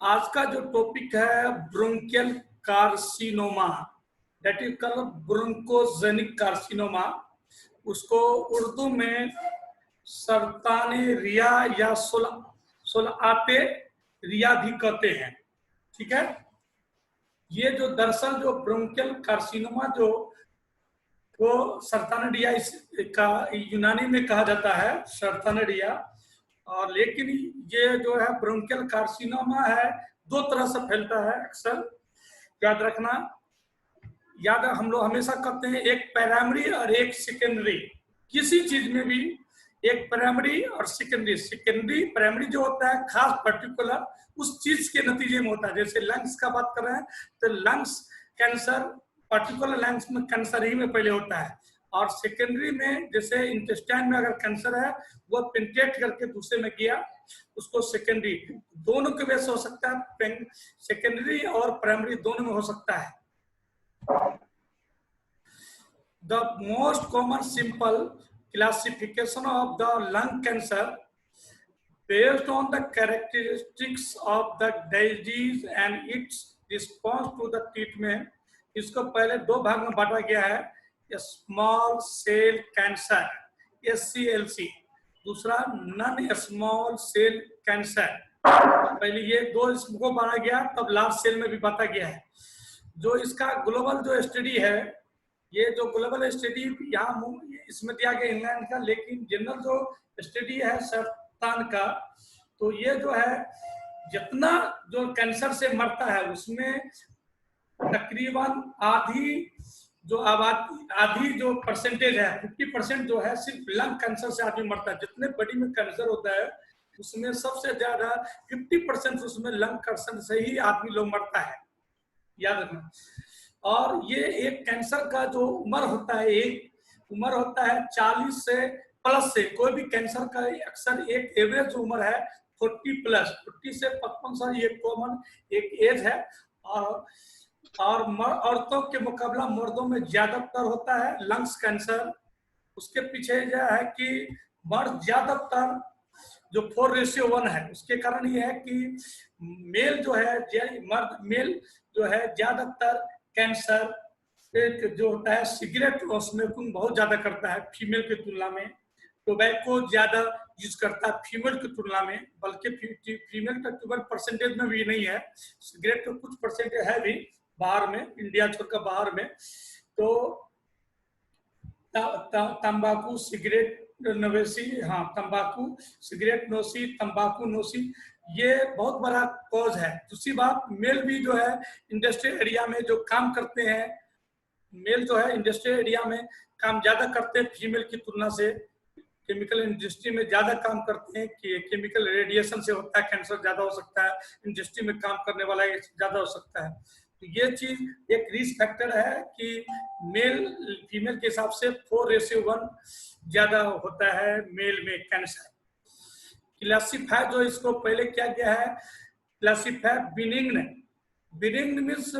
आज का जो टॉपिक है bronchial carcinoma, that is called bronchogenic carcinoma. उसको उर्दू में सरताने रिया या सोलाते रिया भी कहते हैं। ठीक है। ये जो दरअसल जो ब्रोंकियल कार्सिनोमा जो वो सरतानेरिया का यूनानी में कहा जाता है सरतानेरिया। और लेकिन ये जो है ब्रोंकियल कार्सिनोमा है, दो तरह से फैलता है अक्सर। याद रखना, हम लोग हमेशा कहते हैं एक प्राइमरी और एक सेकेंडरी। किसी चीज में भी एक प्राइमरी और सेकेंडरी। सेकेंडरी प्राइमरी जो होता है खास पर्टिकुलर उस चीज के नतीजे में होता है। जैसे लंग्स का बात कर रहे हैं तो लंग्स कैंसर पर्टिकुलर लंग्स में कैंसर ही में पहले होता है। और सेकेंडरी में जैसे इंटेस्टाइन में अगर कैंसर है वो पेनिट्रेट करके दूसरे में गया, उसको सेकेंडरी। दोनों के वजह से हो सकता है, सेकेंडरी और प्राइमरी दोनों में हो सकता है। The most common simple classification of the lung cancer based on the characteristics of the disease and its response to the treatment, इसको पहले दो भाग में बांटा गया है, स्मॉल सेल कैंसर SCLC, दूसरा नॉन स्मॉल सेल कैंसर। पहले ये दो इसको बांटा गया, तब लार्ज सेल में भी बांटा गया है। जो इसका ग्लोबल जो स्टडी है, ये जो ग्लोबल स्टडी यहाँ इसमें दिया गया इंग्लैंड का, लेकिन जनरल जो स्टडी है सरतान का, तो ये जो है जितना जो कैंसर से मरता है उसमें तकरीबन आधी जो आबादी, आधी जो परसेंटेज है 50% जो है सिर्फ लंग कैंसर से आदमी मरता है। जितने बॉडी में कैंसर होता है उसमें सबसे ज्यादा 50% उसमें लंग कैंसर से ही आदमी लोग मरता है, याद रखना। और ये एक कैंसर का जो उम्र होता है, एक उम्र होता है 40 से प्लस से। कोई भी कैंसर का अक्सर एक एवरेज उम्र है 40 प्लस, 40 से 55 साल ये कॉमन एक एज है। और औरतों के मुकाबला मर्दों में ज्यादातर होता है लंग्स कैंसर। उसके पीछे यह है कि मर्द ज्यादातर जो 4:1 है, उसके कारण ये है कि मेल जो है मर्द मेल जो है ज्यादातर कैंसर जो होता है सिगरेट और स्मोकिंग बहुत ज्यादा करता है फीमेल की तुलना में। टोबैको ज्यादा यूज करता है फीमेल की तुलना में, बल्कि फीमेल का ट्यूबर परसेंटेज में भी नहीं है, सिगरेट का कुछ परसेंटेज है भी बाहर में, इंडिया छोड़कर बाहर में। तो तंबाकू सिगरेट नवेसी, हाँ तंबाकू सिगरेट नोशी, तंबाकू नोशी, ये बहुत बड़ा कॉज है। दूसरी बात, मेल भी जो है इंडस्ट्रियल एरिया में जो काम करते हैं, मेल जो है इंडस्ट्रियल एरिया में काम ज्यादा करते हैं फीमेल की तुलना से। केमिकल इंडस्ट्री में ज्यादा काम करते हैं कि केमिकल रेडिएशन से होता है कैंसर ज्यादा हो सकता है, इंडस्ट्री में काम करने वाला ज्यादा हो सकता है। तो ये चीज एक रिस्क फैक्टर है कि मेल फीमेल के हिसाब से 4:1 ज्यादा होता है मेल में कैंसर। क्लासिफाई जो इसको पहले क्या गया है, क्लासिफाई बिनिग्न। बिनिग्न मीन्स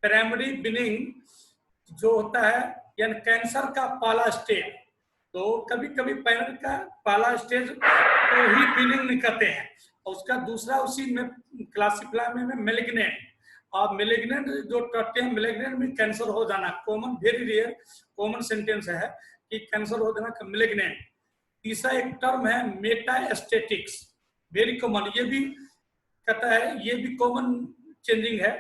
प्राइमरी बिनिग्न जो होता है, यानी कैंसर का पहला स्टेज। तो कभी कभी पैनल का पहला स्टेज को ही बिनिग्न कहते हैं, और उसका दूसरा उसी में क्लासिफाई में मेलिग्नेंट। और मेलिग्नेंट जो कहते हैं, मेलिग्नेंट में कैंसर हो जाना common, very rare common sentence है कि कैंसर हो जाना मेलिग्नेंट। तीसरा एक टर्म है मेटास्टेटिक्स, वेरी कॉमन, ये भी कहता है, ये भी कॉमन चेंजिंग है।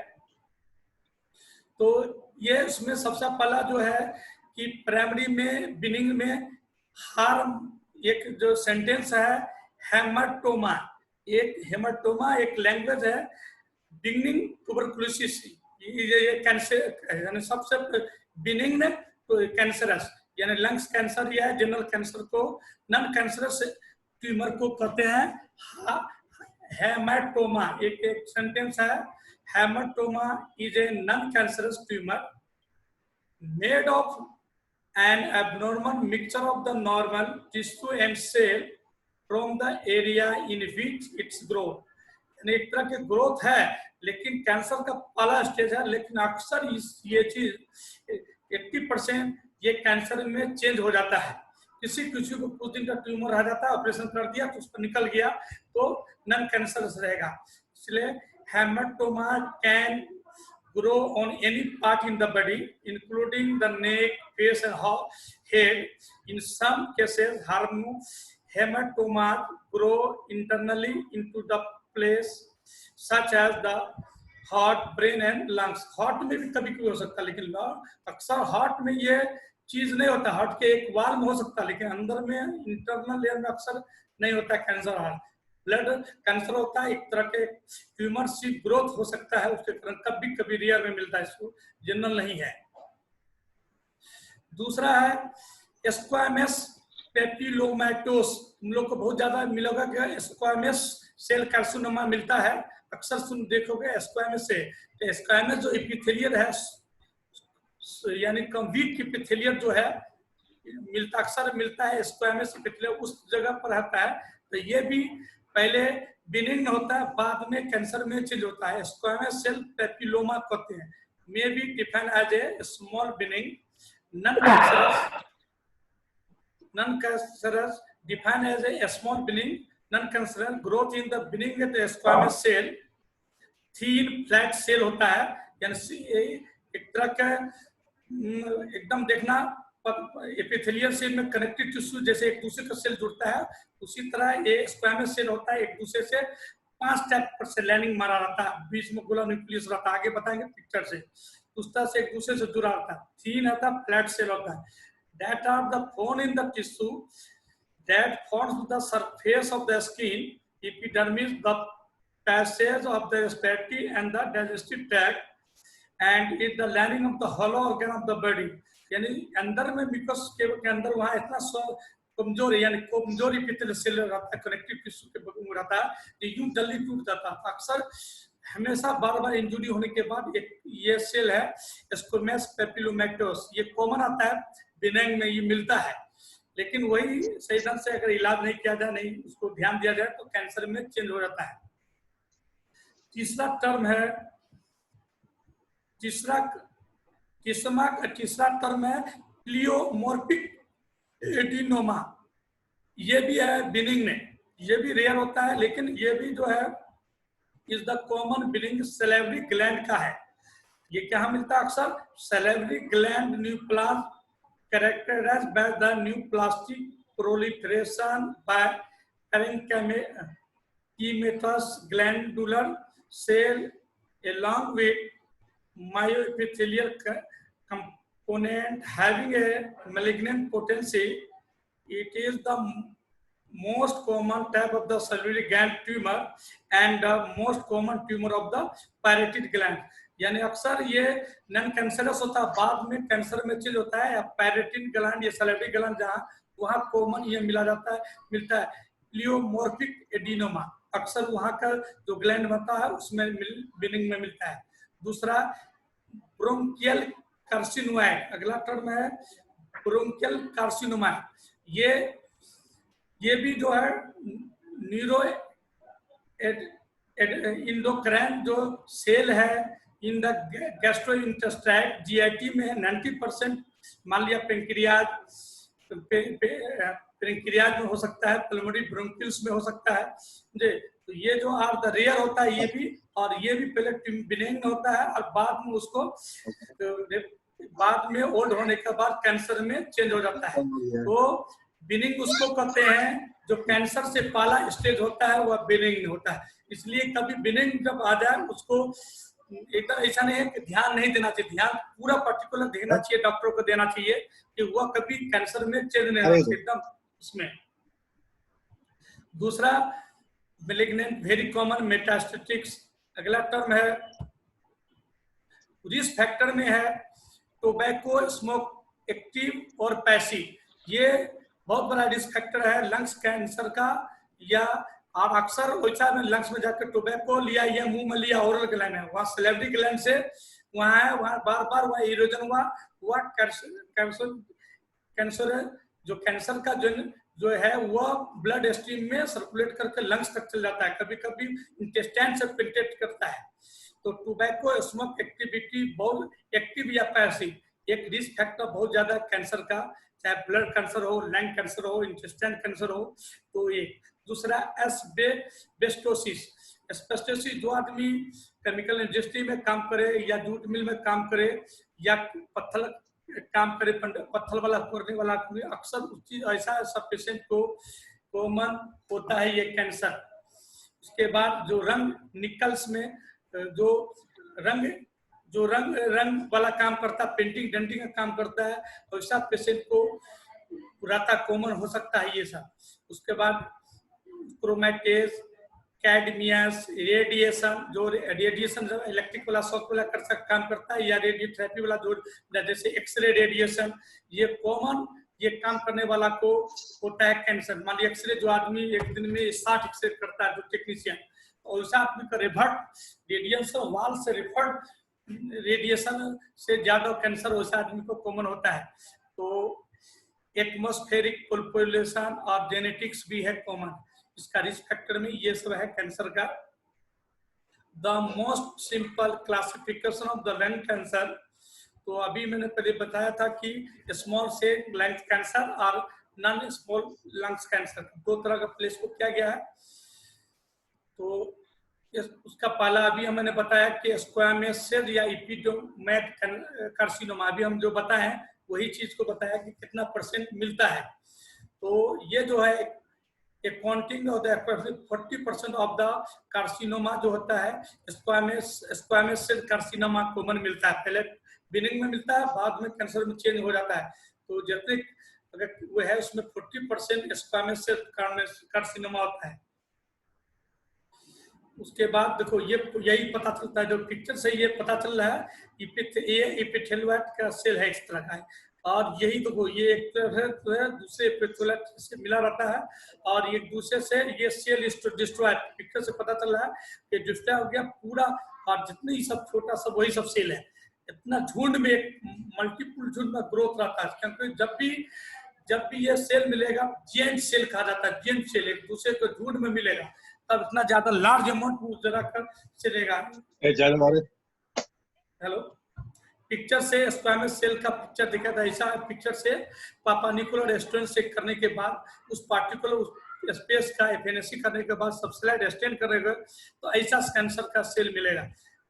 तो ये इसमें सबसे पहला जो है कि प्राइमरी में बिनिंग में हार्म, एक जो सेंटेंस है हेमाटोमा, एक हेमाटोमा एक लैंग्वेज है, बिनिंग ट्यूबरकुलोसिस, ये कैंसर यानी सबसे बिनिंग तो कैंसरस, यानी लंग्स कैंसर या जनरल कैंसर को, नॉन कैंसरस ट्यूमर को कहते हैं हेमाटोमा। एक सेंटेंस है, haematoma is a non cancerous tumour made of an abnormal mixture of the normal tissue and cell from the area in which it's grown। यानी एक तरह की ग्रोथ है, लेकिन कैंसर का पहला स्टेज है। लेकिन अक्सर ये चीज 80% ये कैंसर में चेंज हो जाता है। किसी को कुछ दिन का ट्यूमर आ जाता है, ऑपरेशन कर दिया तो उस पर निकल गया तो नॉन कैंसरस रहेगा। इसलिए hematoma can grow on any part in the body, including the neck, face, and head. In some cases, hematomas grow internally into the place, such as the heart, brain and lungs. Heart में भी कभी कभी हो सकता है, लेकिन अक्सर heart में ये चीज नहीं होता। हार्ट के एक वाल में हो सकता है, लेकिन अंदर में इंटरनल लेयर में अक्सर नहीं होता कैंसर। हार्ट ब्लड कैंसर होता है, एक तरह के ट्यूमर सी ग्रोथ हो सकता है, उसके कारण कभी कभी रेयर में मिलता है, इसको जनरल नहीं है। दूसरा है स्क्वामस पेपिलोमाटोस। तुम लोग को बहुत ज्यादा मिलेगा कि स्क्वामस सेल कार्सिनोमा मिलता है, अक्सर सुन देखोगे स्क्वामस से। तो स्क्वामस जो एपिथेलियल है, यानी वीक एपिथेलियल जो है मिलता, अक्सर मिलता है स्क्वामस एपिथेलियल, उस जगह पर रहता है। तो ये भी पहले बिनिग्न होता है, बाद में कैंसर में चेंज होता है। स्क्वामस सेल पेपिलोमा कहते हैं। May be defined as a small benign non-cancerous, defined as a small benign non-cancerous growth in the benign squamous cell, thin flat cell होता है, यानी एक तरह का एकदम देखना एपिथेलियल सेल में कनेक्टिव टिश्यू जैसे एक दूसरे का सेल जुड़ता है, उसी तरह ये स्क्वामस सेल होता है। एक दूसरे से 5 टाइप पर से लाइनिंग मारा रहता है, बीच में गोला न्यूक्लियस रहता है, आगे बताएंगे पिक्चर से। उस तरह से एक दूसरे से जुड़ा रहता है, थीन रहता है, फ्लैट सेल होता है। That are the bone in the tissue that forms the surface of the skin, epidermis, the passage of the respiratory and the digestive tract, and is the lining of the hollow organ of the body. यानी अंदर में mucus के अंदर वहाँ इतना कमजोर है, यानी कमजोर एपिथेलियल सेल रहता है, कनेक्टिव टिश्यू के बगल में रहता है, ये यूं जल्दी टूट जाता है। अक्सर हमेशा बार बार इंजुरी होने के बाद एक ये सेल है स्क्वामस पेपिलोमाटोस, ये कॉमन आता है, बिनिग्न में ये मिलता है, लेकिन वही सही ढंग से अगर इलाज नहीं किया जाए, नहीं उसको ध्यान दिया जाए, तो कैंसर में चेंज हो जाता है। तीसरा टर्म है तीसरा टर्म है प्लियोमॉर्फिक एडिनोमा। ये भी है बिनिग्न, ये भी रेयर होता है, लेकिन ये भी जो है is the common benign salivary gland का है। ये क्या मिलता है अक्सर? Salivary gland neoplasm characterized by the neoplastic proliferation by parenchymatous glandular cell along with myoepithelial component having a malignant potency. It is the most common type of the salivary gland tumor and the most common tumor of the parotid gland. यानी अक्सर ये non cancerous होता है, बाद में cancer में change होता है। पैरेटिन ग्लैंड, ये सैलिवरी ग्लैंड जहाँ वहाँ कॉमन ये मिलता है प्लियोमॉर्फिक एडिनोमा। अक्सर वहाँ का जो ग्लैंड बनता है उसमें बिनिग्न में मिलता है। दूसरा ब्रोंकियल कार्सिनोइड, अगला टर्म है ब्रोंकियल कार्सिनोमा। ये भी जो है न्यूरो इंडोक्राइन जो सेल है इन द गैस्ट्रोइंटेस्टाइन, जीआईटी में 90%, मान लिया पेंक्रियाज में हो सकता है, पल्मोनरी ब्रोंकिल्स में हो सकता है जी। तो ये जो आर द रेयर होता है ये भी, और ये भी पहले बिनिग्न होता है और बाद में उसको बाद में ओल्ड होने के बाद कैंसर में चेंज हो जाता है। तो बिनिग्न उसको कहते हैं जो कैंसर से पहला स्टेज होता है, वह बिनिग्न होता है। इसलिए कभी बिनिग्न जब आ जाए उसको एकदम ऐसा नहीं है कि ध्यान नहीं देना चाहिए, ध्यान पूरा पर्टिकुलर देना चाहिए, डॉक्टरों को देना चाहिए कि वह कभी कैंसर में चेंज नहीं होता एकदम उसमें। दूसरा मैलिग्नेंट वेरी कॉमन मेटास्टेटिक्स, अगला टर्म है रिस्क फैक्टर में है टोबैको स्मोक एक्टिव और पैसिव। ये बहुत बड़ा रिस्क फैक्टर है लंग्स कैंसर का, या और अक्सर वैसा में लंग्स में जाकर टोबैको लिया या मुंह में लिया, ओरल ग्लैंड है वहाँ सैलिवरी ग्लैंड से वहाँ है, वहाँ बार बार वहाँ इरोजन हुआ कैंसर जो कैंसर का जो है वह ब्लड स्ट्रीम में सर्कुलेट करके लंग्स तक चल जाता है, कभी कभी इंटेस्टाइन से पेनिट्रेट करता है। तो टोबैको स्मोक एक्टिविटी बहुत एक्टिव या पैसिव, एक रिस्क फैक्टर बहुत ज्यादा कैंसर का, चाहे ब्लड कैंसर हो, लंग कैंसर हो, इंटेस्टाइन कैंसर हो। तो ये दूसरा एस्बेस्टोसिस, एस्बेस्टोसिस जो आदमी केमिकल इंडस्ट्री में काम करे या जूट मिल में काम करे या पत्थर काम करे, पत्थर वाला करने वाला, अक्सर उस चीज ऐसा सब पेशेंट को कॉमन होता है ये कैंसर। उसके बाद जो रंग निकल्स में जो रंग वाला काम करता है, पेंटिंग डेंटिंग का काम करता है, वैसा पेशेंट को राता कॉमन हो सकता है ये सब। उसके बाद क्रोमेटेज, कैडमियस, रेडिएशन, जो रेडिएशन इलेक्ट्रिक वाला शॉक वाला काम करता है, या रेडियोथेरेपी वाला जो जैसे एक्सरे रेडिएशन, ये कॉमन ये काम करने वाला को होता है कैंसर। मान लीजिए एक्सरे जो आदमी एक दिन में 60 एक्सरे करता है जो टेक्नीशियन, तो वैसा आदमी का रिवर्ट रेडिएशन वाल से रिवर्ट रेडिएशन से ज्यादा कैंसर वैसा आदमी को कॉमन होता है। तो एटमॉस्फेरिक पॉपुलेशन और जेनेटिक्स भी है कॉमन इसका रिस्क फैक्टर में, ये सब है कैंसर का। The most simple classification of the lung cancer, तो अभी मैंने पहले बताया था कि स्मॉल सेल लंग कैंसर और नॉन स्मॉल लंग्स कैंसर, दो तरह का प्लेस को किया गया है। तो उसका पहला अभी मैंने बताया कि स्क्वामस सेल या इपिथेलियल कार्सिनोमा, अभी हम जो बताए हैं वही चीज को बताया कि कितना परसेंट मिलता है। तो ये जो है counting of the 40% of the carcinoma जो होता है स्क्वामस सेल कार्सिनोमा कॉमन मिलता है, पहले बिगिनिंग में मिलता है, बाद में कैंसर में चेंज हो जाता है। तो जब तक अगर वो है उसमें 40% स्क्वामस सेल कार्सिनोमा होता है। उसके बाद देखो ये यही पता चलता है, जो पिक्चर से ये पता चल रहा है एपिथेलियल का सेल है इस तरह का है, और यही देखो ये एक तो है दूसरे एपिथेलियल से मिला रहता है, और एक दूसरे से ये सेल डिस्ट्रॉय, पिक्चर से पता चल रहा है कि डिस्ट्रॉय हो गया पूरा, और जितने ही सब छोटा सब वही सब सेल है। इतना झुंड में एक मल्टीपल झुंड में ग्रोथ रहता है, क्योंकि जब भी ये सेल मिलेगा जेंट सेल कहा जाता है, जेंट सेल एक दूसरे को झुंड में मिलेगा तब इतना ज्यादा लार्ज अमाउंट वो जरा कर चलेगा। हेलो, पिक्चर से स्क्वामस सेल का पिक्चर दिखा था, ऐसा पिक्चर से पापानिकुलर स्टेन से करने के बाद उस पार्टिकुलर स्पेस का एफएनएसी करने के बाद सबसेलाइट स्टेन करेगा तो ऐसा कैंसर का सेल मिलेगा।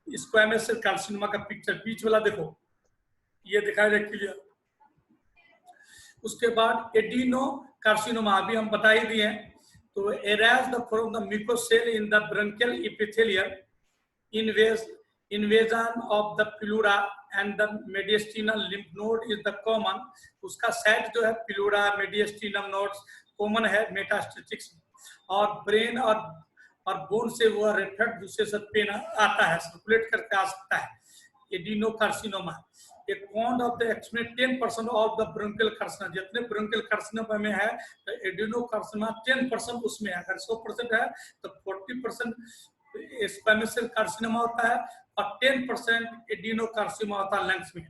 स्क्वामस सेल कार्सिनोमा का पिक्चर बीच वाला देखो ये दिखाई दे क्लियर। उसके बाद एडिनो कार्सिनोमा अभी हम बता ही दिए हैं। तो arise the from the mucosal in the bronchial epithelium invasion of the pleura and the mediastinal lymph node is the common, उसका साइट जो है प्लूरा mediastinum nodes कॉमन है मेटास्टेटिक्स, और ब्रेन और बोन से वो रेफर दूसरे से पेन आता है, सर्कुलेट करके आ सकता है। Adenocarcinoma a count of the estimate 10% of the bronchial carcinoma, जितने bronchial carcinoma में है तो एडिनोकार्सिनोमा 10% उसमें है, अगर 100% है तो 40% स्क्वामस सेल कार्सिनोमा होता है और 10% एडिनोकार्सिनोमा होता है लंग्स में।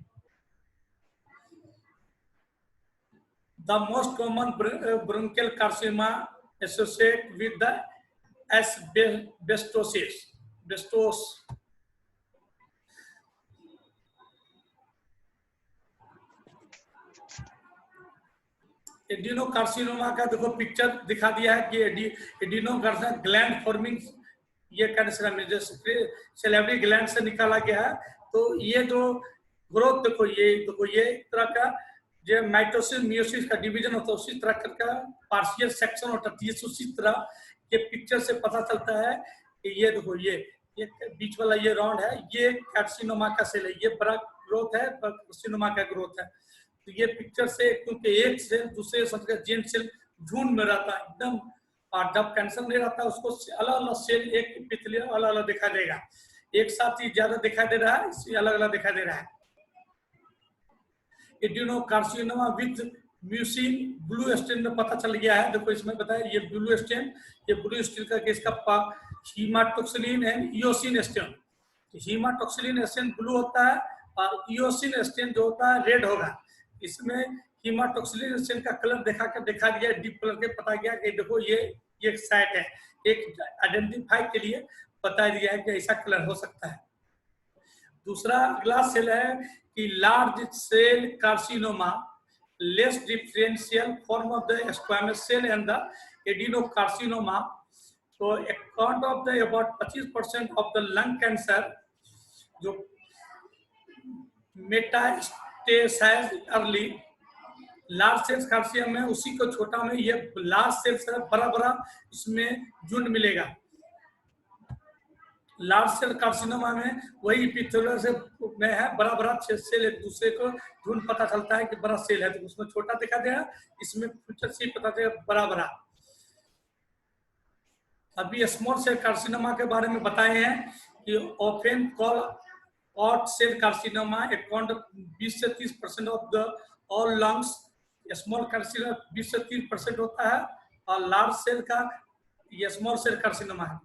The most common bronchial carcinoma associated with the asbestosis. Adenocarcinoma का देखो पिक्चर दिखा दिया है कि एडिनोकार्सिनोमा ग्लैंड फॉर्मिंग ये कैंसर में जैसे सेलेब्री ग्लैंड से निकाला गया है। तो ये जो ग्रोथ देखो ये एक तरह का जो माइटोसिस मियोसिस का डिवीजन होता है उसी तरह का पार्शियल सेक्शन होता है, उसी तरह ये पिक्चर से पता चलता है कि ये देखो ये बीच वाला ये राउंड है, ये कार्सिनोमा का सेल है, ये बड़ा ग्रोथ है, कार्सिनोमा का ग्रोथ है। तो ये पिक्चर से क्योंकि एक सेल दूसरे सबका जेंट सेल झुंड में रहता है एकदम, और जब कैंसर नहीं रहता उसको अलग अलग सेल एक एपिथेलियल अलग अलग दिखाई देगा, एक साथ ही ज्यादा दिखाई दे रहा है, इसलिए अलग अलग दिखाई दे रहा है। Adenocarcinoma with mucin blue stain में पता चल गया है, देखो इसमें बताया ये ब्लू स्टेन, ये ब्लू स्टेन का इसका haematoxylin and eosin stain. Haematoxylin stain blue होता है और इयोसिन स्टेन जो होता है रेड होगा। इसमें हीमाटोक्सिलिन स्टेन का कलर दिखा दिया डीप कलर के, पता गया कि देखो ये साइट है, एक आइडेंटिफाई के लिए बता दिया है कि ऐसा कलर हो सकता है। दूसरा अगला सेल है कि large cell carcinoma less differential form of the squamous cell and the adenocarcinoma. तो account of the about 25% of the lung cancer जो metastasise early large cells carcinoma में, उसी को छोटा में ये लार्ज सेल्स है, बड़ा बड़ा इसमें झुंड मिलेगा। लार्ज सेल कार्सिनोमा में वही एपिथेलियल से में है, बड़ा बड़ा सेल एक दूसरे को झुंड पता चलता है कि बड़ा सेल है, तो उसमें छोटा दिखा देगा, इसमें फ्यूचर से पता चलेगा बड़ा बड़ा। अभी स्मॉल सेल कार्सिनोमा के बारे में बताए हैं कि often call out cell carcinoma account 20 से 30% of the all lungs. Small carcinoma 20 से 30% होता है और लार्ज सेल का ये स्मॉल सेल कार्सिनोमा है।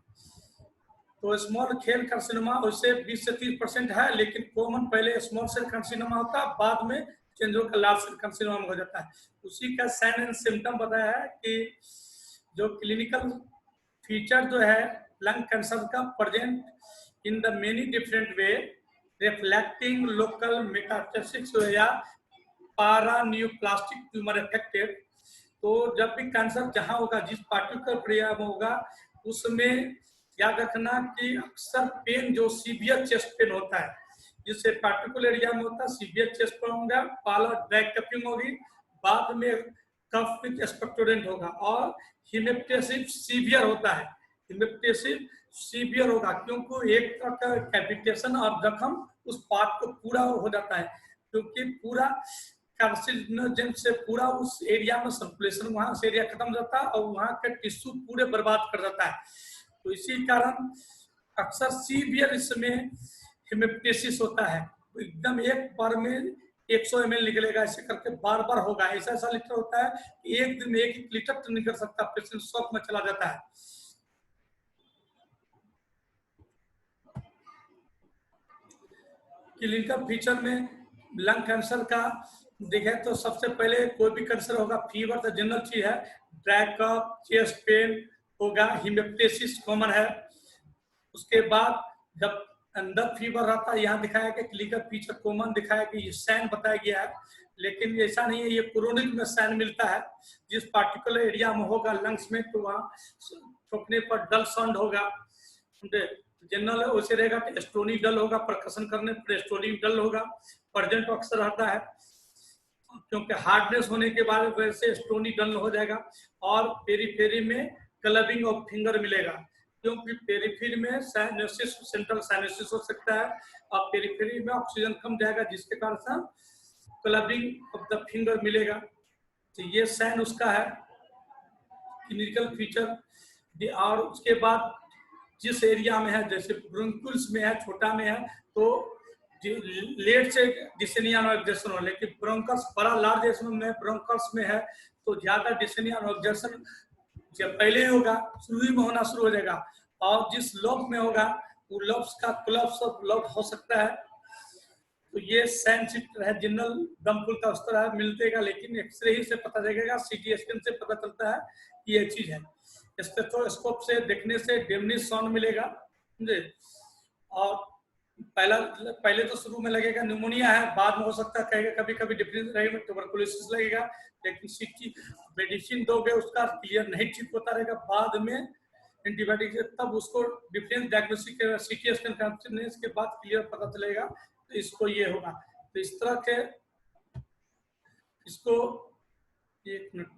तो स्मॉल सेल कार्सिनोमा उससे 20 से 30% है, लेकिन कॉमन पहले स्मॉल सेल कार्सिनोमा होता है, बाद में चेंज होकर लार्ज सेल कार्सिनोमा हो जाता है। उसी का साइन एंड सिम्टम बताया है कि जो क्लिनिकल फीचर जो है लंग कैंसर का present in the many different way reflecting local metastasis या पारान्यूप्लास्टिक ट्यूमर अफेक्टेड। तो जब भी कैंसर जहां होगा, जिस पार्टिकुलर एरिया में होगा, उसमें याद रखना कि अक्सर पेन जो सीवियर चेस्ट पेन होता है, जिससे पार्टिकुलर एरिया में होता है सीवियर चेस्ट पेन होगा, पाला ड्रैग कपिंग होगी, बाद में कफ विद एक्सपेक्टोरेंट होगा और हिमेप्टेसिस सीवियर होता है। हिमेप्टेसिस सीवियर होगा क्योंकि एक तरह का कैपिटेशन और जख्म उस पार्ट को पूरा हो जाता है, क्योंकि पूरा कार्सिनोजेन से पूरा उस एरिया में सर्कुलेशन, वहां से एरिया खत्म हो जाता है और वहां के टिश्यू पूरे बर्बाद कर जाता है। तो इसी कारण अक्सर सीवियर इसमें हिमेप्टेसिस होता है, तो एकदम एक बार में 100 ml निकलेगा, ऐसे करके बार बार होगा। ऐसा ऐसा लीटर होता है कि एक दिन में 1 लीटर तो निकल सकता, पेशेंट शॉक में चला जाता है। क्लिनिकल फीचर में लंग कैंसर का देखे तो सबसे पहले कोई भी कैंसर होगा, फीवर तो जनरल चीज है, ड्राई कफ, चेस्ट पेन होगा, हिमेप्टेसिस कॉमन है। उसके बाद जब अंदर फीवर रहता है, यहाँ दिखाया गया क्लिनिकल फीचर कॉमन दिखाया कि ये साइन बताया गया है, लेकिन ऐसा नहीं है, ये क्रोनिक में साइन मिलता है। जिस पार्टिकुलर एरिया में होगा लंग्स में, तो वहाँ ठोकने पर डल साउंड होगा, जनरल वैसे रहेगा तो एस्टोनी डल होगा, परकशन करने पर एस्टोनी डल होगा, प्रेजेंट अक्सर रहता है क्योंकि हार्डनेस होने के बाद वैसे स्टोनी डल हो जाएगा। और पेरीफेरी में क्लबिंग ऑफ फिंगर मिलेगा, क्योंकि पेरीफेरी में साइनोसिस, सेंट्रल साइनोसिस हो सकता है और पेरीफेरी में ऑक्सीजन कम जाएगा, जिसके कारण से क्लबिंग ऑफ द फिंगर मिलेगा। तो ये साइन उसका है क्लिनिकल फीचर। और उसके बाद जिस एरिया में है, जैसे ब्रोंकुल्स में है, छोटा में है, तो लेट से डिसेनिया नोएक्जेशन हो, लेकिन ब्रोंकस बड़ा लार्ज में ब्रोंकस में है तो ज्यादा डिसेनिया नोएक्जेशन जब पहले ही होगा, शुरू में होना शुरू हो जाएगा। और जिस लोब में होगा वो लोब्स का क्लब्स ऑफ लोब हो सकता है। तो ये सेंसिटिव है, जनरल दम फुल का उस तरह मिलतेगा, लेकिन एक्सरे ही से पता चलेगा, सीटी स्कैन से पता चलता है कि ये चीज है। स्टेथोस्कोप से देखने से डेमनिश साउंड मिलेगा, समझे। और पहले तो शुरू में लगेगा न्यूमोनिया है, बाद में हो सकता है कहेगा कभी कभी डिफरेंस रहेगा, ट्यूबरकुलोसिस लगेगा, लेकिन सीटी मेडिसिन दोगे उसका क्लियर नहीं ठीक होता रहेगा, बाद में एंटीबायोटिक से तब उसको डिफरेंस डायग्नोस्टिक सीटी स्कैन करने के बाद क्लियर पता चलेगा, तो इसको ये होगा। तो इस तरह के इसको एक मिनट